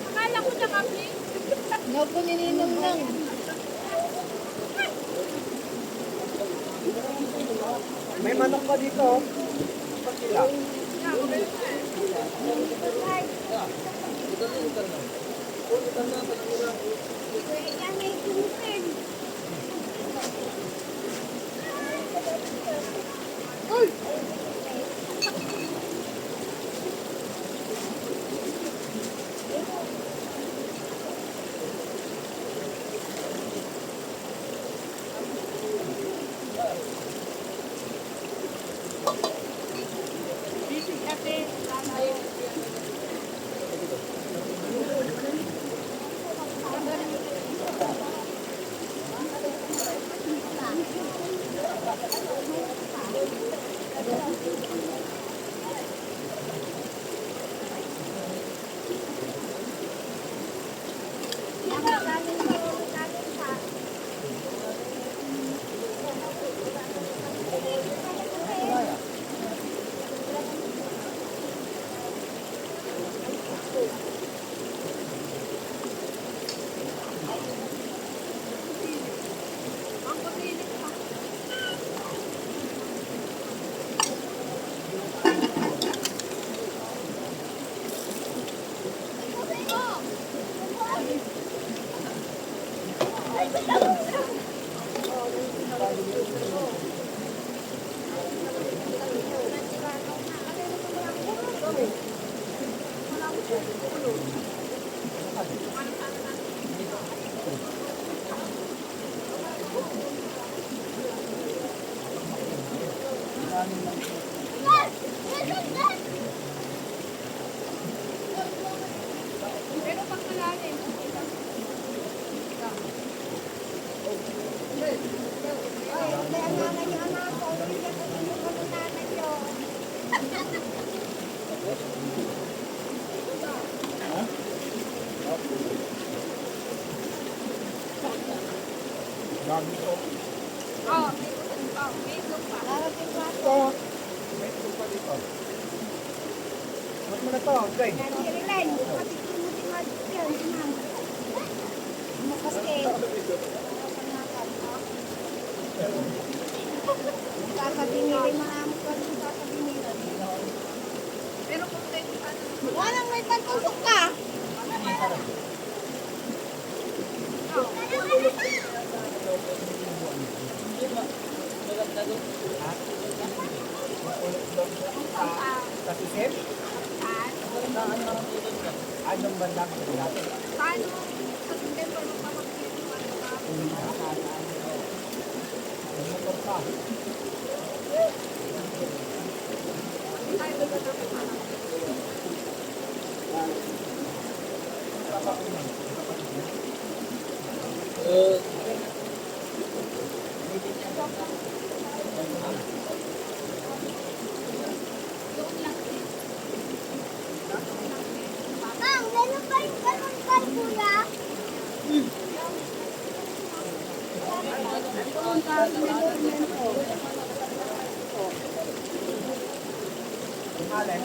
Akala ko na kami. Naku, nininong lang. May manok pa dito. Pa sila. Pero pag malalim. Dami to. Oh, may ulan pa. May itlog pa. Ito. May ito pa dito. Mat mo na to, Jay. Pero kung tayo ano. Walang may pantusok ka. Sa sisip? Anong bandang natin? Paano sa September magpapagpili ano ka? Motor pa. Tayo magpapagpili. Alin?